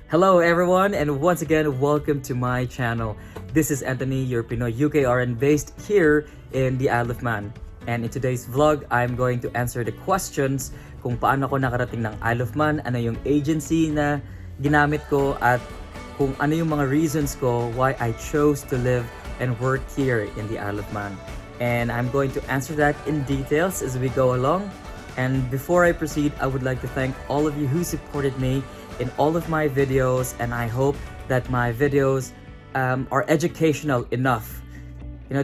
Hello everyone, and once again, welcome to my channel. This is Anthony, your Pinoy UKRN based here in the Isle of Man. And in today's vlog, I'm going to answer the questions kung paano ako nakarating ng Isle of Man, ano yung agency na ginamit ko, at kung ano yung mga reasons ko why I chose to live and work here in the Isle of Man. And I'm going to answer that in details as we go along. And before I proceed, I would like to thank all of you who supported me in all of my videos, and I hope that my videos are educational enough,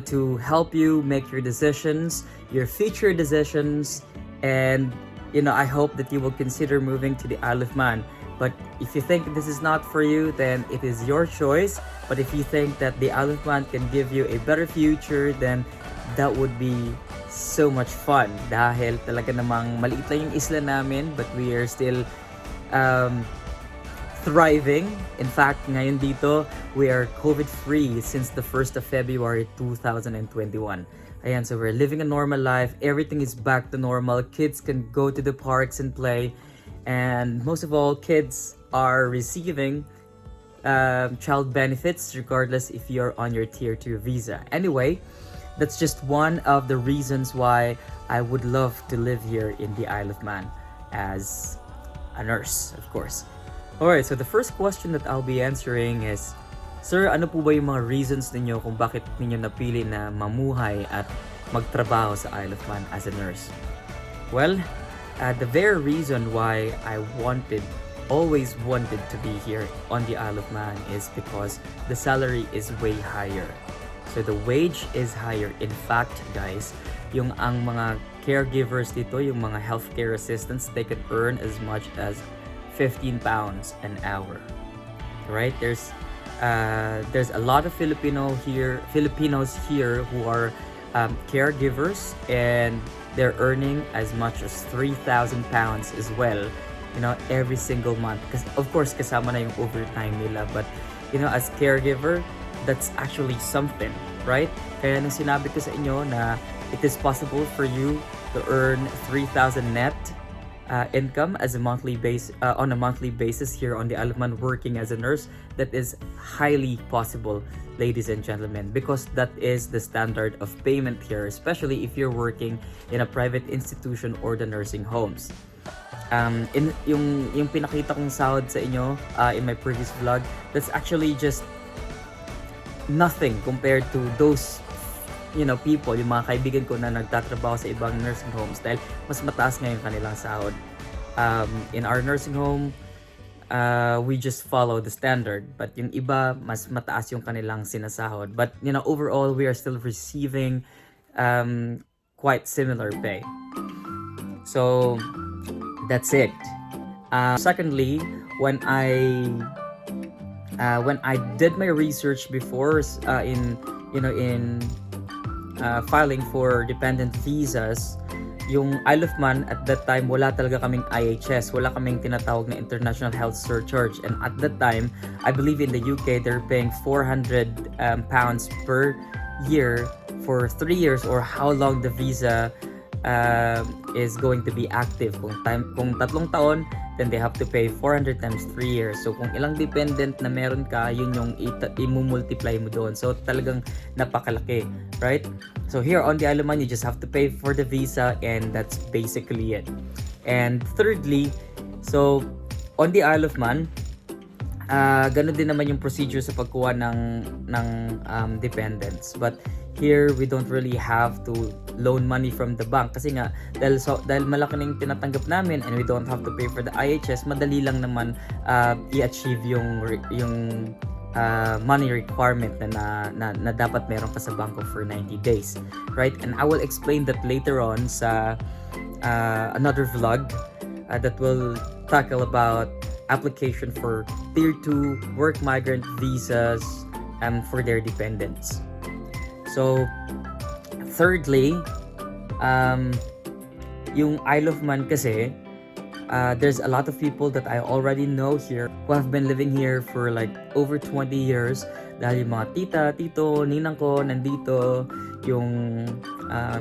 to help you make your decisions, your future decisions, and I hope that you will consider moving to the Isle of Man. But if you think this is not for you, then it is your choice. But if you think that the Isle of Man can give you a better future, then that would be so much fun. Dahil talaga namang maliit lang yung isla namin, but we are still thriving. In fact, ngayon dito, we are COVID-free since the 1st of February 2021. Ayan, so we're living a normal life. Everything is back to normal. Kids can go to the parks and play. And most of all, kids are receiving child benefits regardless if you're on your Tier 2 visa. Anyway, that's just one of the reasons why I would love to live here in the Isle of Man as a nurse, of course. Alright, so the first question that I'll be answering is, Sir, ano po ba yung mga reasons ninyo kung bakit ninyo napili na mamuhay at magtrabaho sa Isle of Man as a nurse? Well, the very reason why I always wanted to be here on the Isle of Man is because the salary is way higher. So the wage is higher. In fact, guys, ang mga caregivers dito, yung mga healthcare assistants, they can earn as much as 15 pounds an hour. Right? There's a lot of Filipinos here who are caregivers, and they're earning as much as 3,000 pounds as well, every single month. Because of course kasama na yung overtime nila, but as caregiver, that's actually something, right? Kaya nung sinabi ko sa inyo na it is possible for you to earn 3,000 net income as a monthly on a monthly basis here on the Isle of Man working as a nurse, that is highly possible, ladies and gentlemen, because that is the standard of payment here, especially if you're working in a private institution or the nursing homes. Yung pinakita kong sahod sa inyo in my previous vlog, that's actually just nothing compared to those people, yung mga kaibigan ko na nagtatrabaho sa ibang nursing homes, dahil mas mataas ngayon kanilang sahod. In our nursing home, we just follow the standard, but yung iba, mas mataas yung kanilang sinasahod. But overall, we are still receiving quite similar pay. So that's it. Secondly, when I did my research before in filing for dependent visas, yung Isle of Man at that time, wala talaga kaming IHS, wala kaming tinatawag na International Health Surcharge. And at that time, I believe in the UK, they're paying 400 pounds per year for 3 years, or how long the visa is going to be active. Kung 3 taon, then they have to pay 400 times 3 years. So kung ilang dependent na meron ka, yun yung i-multiply mo doon. So talagang napakalaki, right? So here on the Isle of Man, you just have to pay for the visa, and that's basically it. And thirdly, so on the Isle of Man, ganun din naman yung procedure sa pagkuha ng dependents. But here, we don't really have to loan money from the bank kasi nga dahil malaki na yung tinatanggap namin, and we don't have to pay for the IHS, madali lang naman i-achieve yung money requirement na dapat meron ka sa bangko for 90 days, right? And I will explain that later on sa another vlog that will tackle about application for Tier 2 work migrant visas for their dependents. So, thirdly, yung Isle of Man kasi, there's a lot of people that I already know here who have been living here for like over 20 years. Dahil yung mga tita, tito, ninang ko nandito, yung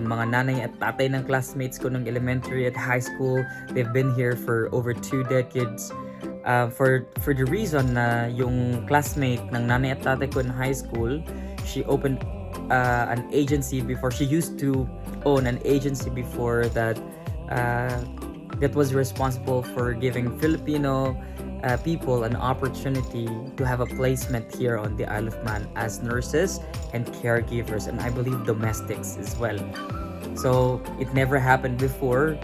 mga nanay at tatay ng classmates ko ng elementary at high school, they've been here for over 2 decades. For the reason na yung classmate ng nanay at tatay ko in high school, she opened an agency before. She used to own an agency before that that was responsible for giving Filipino people an opportunity to have a placement here on the Isle of Man as nurses and caregivers, and I believe domestics as well. So it never happened before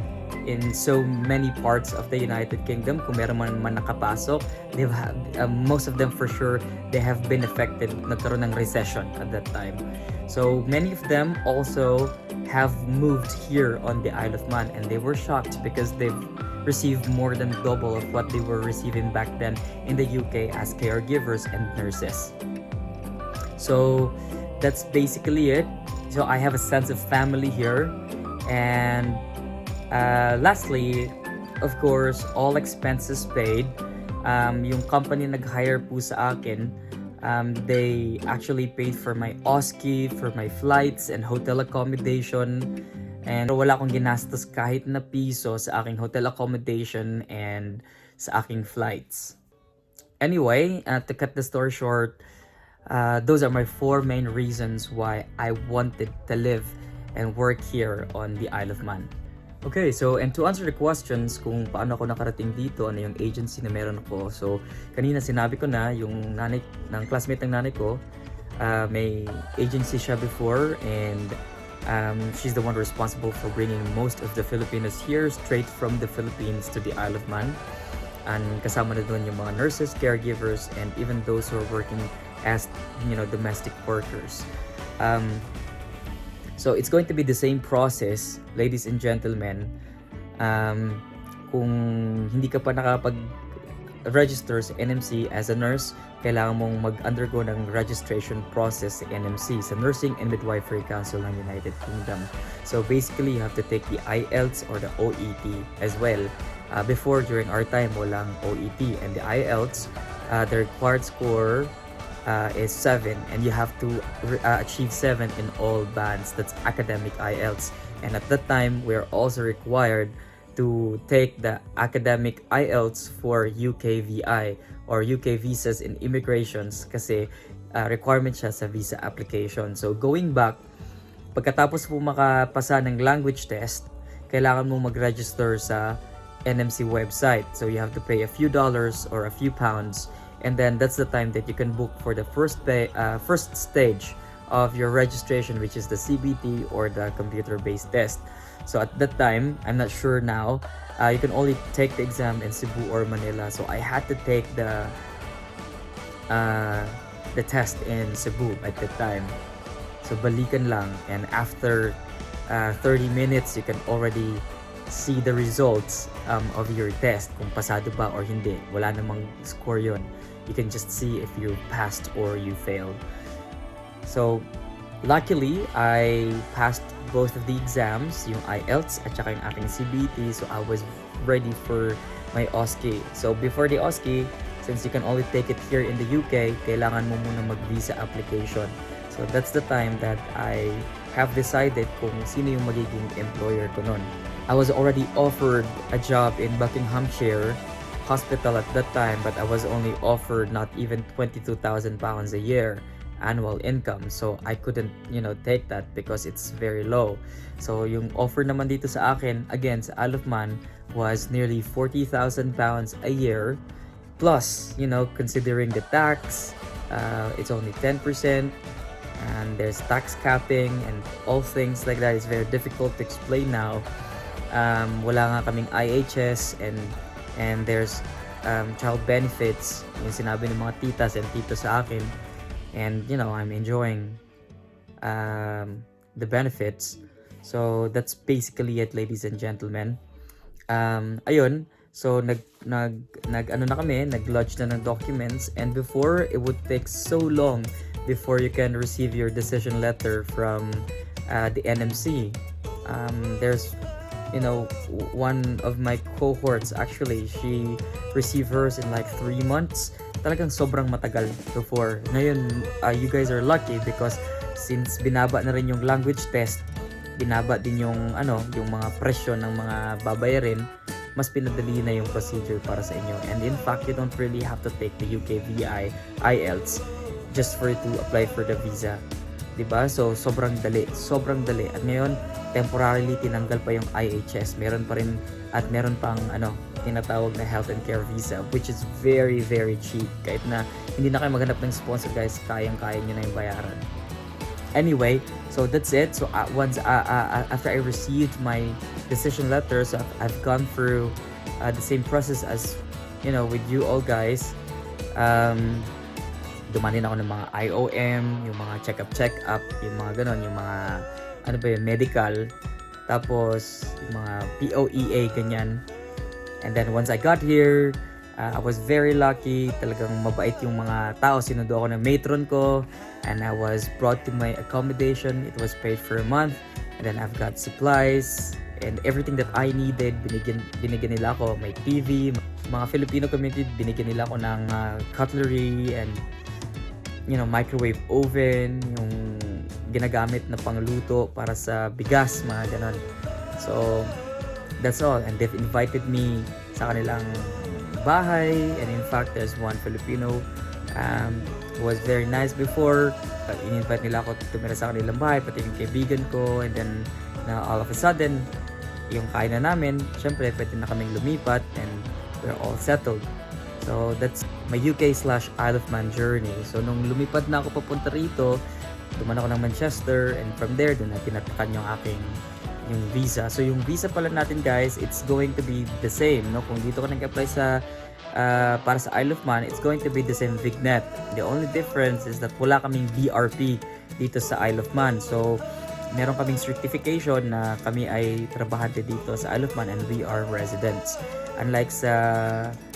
in so many parts of the United Kingdom. Kung meron man nakapasok, most of them for sure, they have been affected. Nagkaroon ng recession at that time. So many of them also have moved here on the Isle of Man, and they were shocked because they've received more than double of what they were receiving back then in the UK as caregivers and nurses. So that's basically it. So I have a sense of family here. And lastly, of course, all expenses paid. Yung company nag-hire po sa akin, they actually paid for my OSCE, for my flights and hotel accommodation. And wala akong ginastos kahit na piso sa aking hotel accommodation and sa aking flights. Anyway, to cut the story short, those are my 4 main reasons why I wanted to live and work here on the Isle of Man. Okay, so and to answer the questions kung paano ako nakarating dito, ano yung agency na meron ako. So, kanina sinabi ko na yung nanay ng classmate ng nanay ko, may agency siya before, and she's the one responsible for bringing most of the Filipinos here straight from the Philippines to the Isle of Man. And kasama na doon yung mga nurses, caregivers, and even those who are working as, domestic workers. So it's going to be the same process, ladies and gentlemen. Kung hindi ka pa nakapag-register sa NMC as a nurse, kailangan mong mag-undergo ng registration process sa NMC, sa Nursing and Midwifery Council ng United Kingdom. So basically, you have to take the IELTS or the OET as well. Before, during our time, walang OET. And the IELTS, the required score is 7, and you have to achieve 7 in all bands. That's academic IELTS. And at that time, we're also required to take the academic IELTS for UKVI or UK Visas and Immigrations kasi requirement siya sa visa application. So going back, pagkatapos po makapasa ng language test, kailangan mo mag-register sa NMC website. So you have to pay a few dollars or a few pounds, and then that's the time that you can book for the first stage of your registration, which is the CBT or the computer-based test. So at that time, I'm not sure now, you can only take the exam in Cebu or Manila. So I had to take the test in Cebu at that time. So balikan lang, and after 30 minutes, you can already see the results of your test, kung pasado ba or hindi. Wala namang score yun. You can just see if you passed or you failed. So, luckily, I passed both of the exams, yung IELTS at saka yung aking CBT, so I was ready for my OSCE. So, before the OSCE, since you can only take it here in the UK, kailangan mo muna mag-visa application. So, that's the time that I have decided kung sino yung magiging employer ko nun. I was already offered a job in Buckinghamshire Hospital at that time, but I was only offered not even £22,000 a year annual income. So I couldn't, take that because it's very low. So yung offer naman dito sa akin, again, sa Isle of Man, was nearly £40,000 a year. Plus, considering the tax, it's only 10%. And there's tax capping and all things like that. It's very difficult to explain now. Wala nga kaming IHS, and there's child benefits, yung sinabi ng mga titas and tito sa akin, and I'm enjoying the benefits. So that's basically it, ladies and gentlemen. Ayun, so nag-lodge na ng documents, and before, it would take so long before you can receive your decision letter from the NMC. There's one of my cohorts, actually, she received hers in like 3 months. Talagang sobrang matagal before. Ngayon, you guys are lucky because since binaba na rin yung language test, binaba din yung mga presyo ng mga babayarin. mas pinadali na yung procedure para sa inyo. And in fact, you don't really have to take the UK IELTS just for you to apply for the visa. 'Di ba? So sobrang dali. At ngayon, temporarily tinanggal pa yung IHS. Meron pang tinatawag na health and care visa, which is very very cheap. Kahit na hindi na kayo maghanap ng sponsor, guys, kayang-kaya niyo na yung bayaran. Anyway, so that's it. So once after I received my decision letter, so I've gone through the same process as with you all guys. Dumanin ako ng mga IOM, yung mga check-up, yung mga ganon, yung mga medical, tapos yung mga POEA, ganyan. And then once I got here, I was very lucky. Talagang mabait yung mga tao. Sinundo ako ng matron ko, and I was brought to my accommodation. It was paid for a month, and then I've got supplies and everything that I needed. Binigyan nila ako. May TV, mga Filipino community, binigyan nila ako ng cutlery and microwave oven, yung ginagamit na pangluto para sa bigas, mga ganon. So that's all. And they've invited me sa kanilang bahay, and in fact there's one Filipino who was very nice before. In-invite nila ako tumira sa kanilang bahay, pati yung kaibigan ko. And then all of a sudden, yung kainan namin, syempre pwede na kaming lumipat, and we're all settled. So that's my UK/Isle of Man journey. So nung lumipad na ako papunta rito, duman ako ng Manchester, and from there doon na tinatakan yung visa. So yung visa pala natin, guys, it's going to be the same, no? Kung dito ka nag-apply para sa Isle of Man, it's going to be the same Vignet. The only difference is that wala kaming BRP dito sa Isle of Man. So meron kaming certification na kami ay trabahante dito sa Isle of Man, and we are residents. Unlike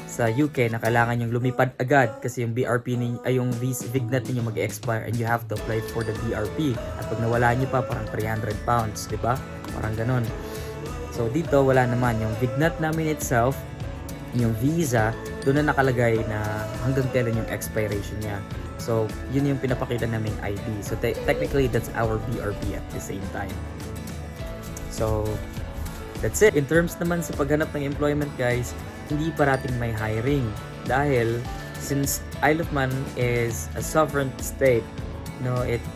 sa UK na kailangan yung lumipad agad kasi yung BRP yung Vignet niyo mag-expire, and you have to apply for the BRP. At pag nawala niyo pa, parang 300 pounds, di ba? Parang ganon. So dito wala naman. Yung Vignet namin itself, yung visa, doon na nakalagay na hanggang kailan yung expiration niya. So yun yung pinapakita naming ID. So technically that's our BRP at the same time. So that's it. In terms naman sa paghanap ng employment, guys, hindi parating may hiring dahil since Isle of Man is a sovereign state,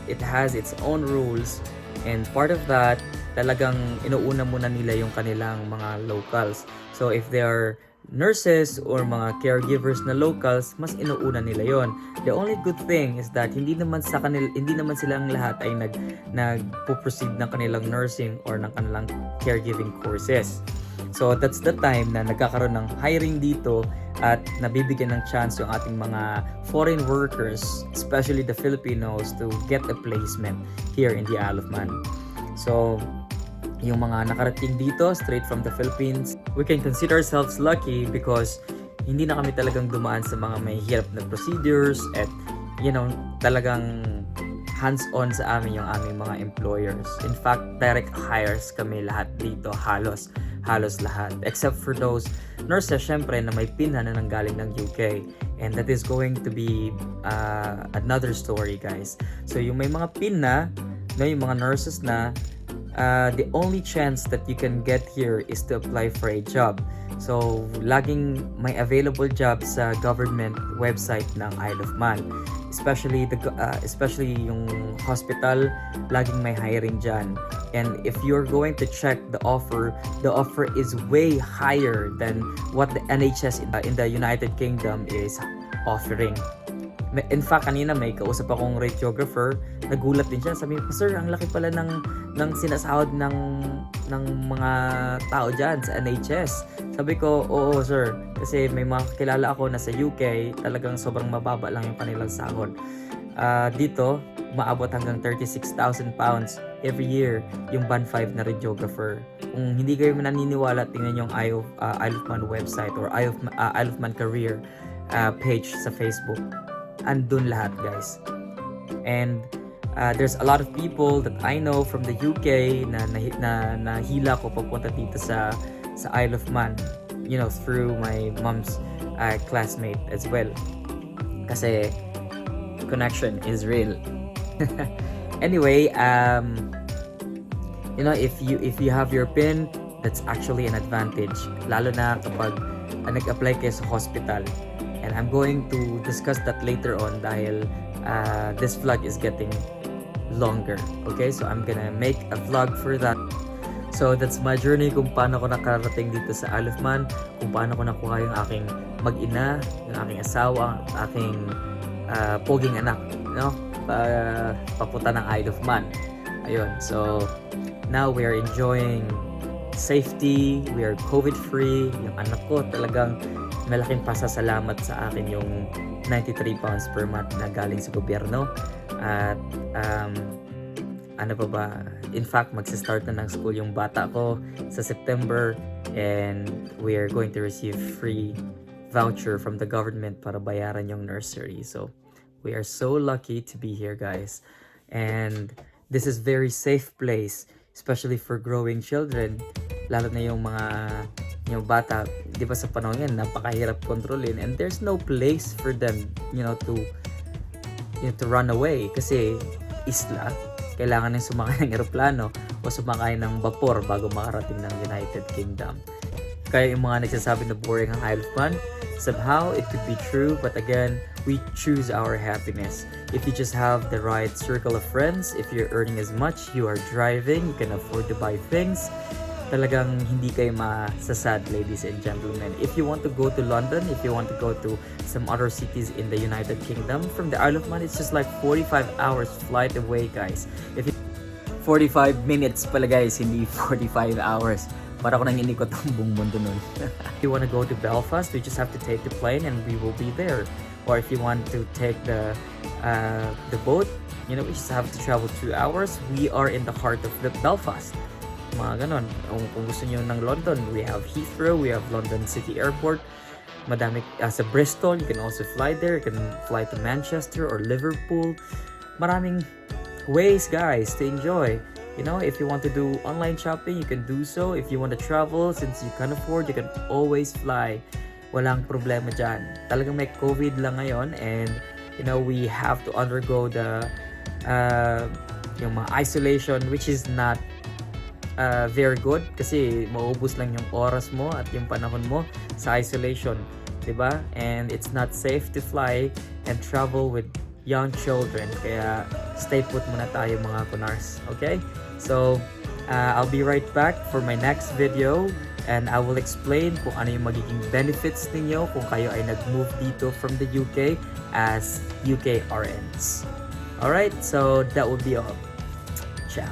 it has its own rules, and part of that, talagang inuuna muna nila yung kanilang mga locals. So if they are nurses or mga caregivers na locals, mas inuuna nila yon. The only good thing is that hindi naman silang lahat ay nagpo-proceed ng kanilang nursing or ng kanilang caregiving courses. So that's the time na nagkakaroon ng hiring dito at nabibigyan ng chance yung ating mga foreign workers, especially the Filipinos, to get a placement here in the Isle of Man. So yung mga nakarating dito straight from the Philippines, we can consider ourselves lucky because hindi na kami talagang dumaan sa mga may hirap na procedures at talagang hands-on sa amin yung aming mga employers. In fact, direct hires kami lahat dito, halos lahat. Except for those nurses, syempre, na may PIN na nanggaling ng UK. And that is going to be another story, guys. So yung may mga PIN na, yung mga nurses na, the only chance that you can get here is to apply for a job. So, laging may available job sa government website ng Isle of Man. Especially yung hospital, laging may hiring dyan. And if you're going to check the offer is way higher than what the NHS in the United Kingdom is offering. In fact, kanina may kausap akong radiographer, nagulat din siya. Sabi ko, sir, ang laki pala ng sinasahod ng mga tao dyan sa NHS. Sabi ko, oo sir, kasi may mga kilala ako na sa UK, talagang sobrang mababa lang yung kanilang sahod. Dito, maabot hanggang 36,000 pounds every year yung Band 5 na radiographer. Kung hindi kayo naniniwala, tingnan yung Isle of Man website or Isle of Man career page sa Facebook. Andun lahat, guys. And there's a lot of people that I know from the UK na nahila ko papunta dito sa Isle of Man, through my mom's classmate as well. Kasi connection is real. Anyway, if you have your PIN, That's actually an advantage, lalo na kapag nag-apply kayo sa hospital. And I'm going to discuss that later on dahil this vlog is getting longer. Okay, so I'm gonna make a vlog for that. So that's my journey kung paano ko nakarating dito sa Isle of Man, kung paano ko nakuha yung aking mag-ina, yung aking asawa, aking poging anak, no? Papunta ng Isle of Man. Ayun, so now we are enjoying safety, we are COVID-free. Yung anak ko talagang malaking pasasalamat sa akin yung 93 pounds per month na galing sa gobyerno. At ano pa ba? In fact, magsa-start na ng school yung bata ko sa September, and we are going to receive free voucher from the government para bayaran yung nursery. So, we are so lucky to be here, guys. And this is very safe place, especially for growing children. Lalo na yung yung bata, di ba sa panahon yan, napakahirap kontrolin, and there's no place for them, to run away kasi isla, kailangan nang sumakay ng eroplano o sumakay ng vapor bago makarating ng United Kingdom. Kaya yung mga nagsasabi na boring ang Isle of Man, somehow it could be true, but again, we choose our happiness. If you just have the right circle of friends, if you're earning as much, you are driving, you can afford to buy things, talagang hindi kayo masasad, ladies and gentlemen. If you want to go to London, if you want to go to some other cities in the United Kingdom, from the Isle of Man, it's just like 45 hours flight away, guys. 45 minutes pala, guys, hindi 45 hours. Para ko nang inikot ang buong mundo nun. If you want to go to Belfast, we just have to take the plane and we will be there. Or if you want to take the boat, we just have to travel 2 hours. We are in the heart of the Belfast. Mga ganon. Kung gusto nyo ng London, we have Heathrow, we have London City Airport. Madami, sa Bristol, you can also fly there. You can fly to Manchester or Liverpool. Maraming ways, guys, to enjoy. If you want to do online shopping, you can do so. If you want to travel, since you can afford, you can always fly. Walang problema dyan. Talagang may COVID lang ngayon, and we have to undergo the yung mga isolation, which is not very good kasi maubos lang yung oras mo at yung panahon mo sa isolation, diba? And it's not safe to fly and travel with young children, kaya stay put muna tayo mga kunars, okay? So I'll be right back for my next video, and I will explain kung ano yung magiging benefits ninyo kung kayo ay nag-move dito from the UK as UKRNs. Alright, so that will be all. Ciao.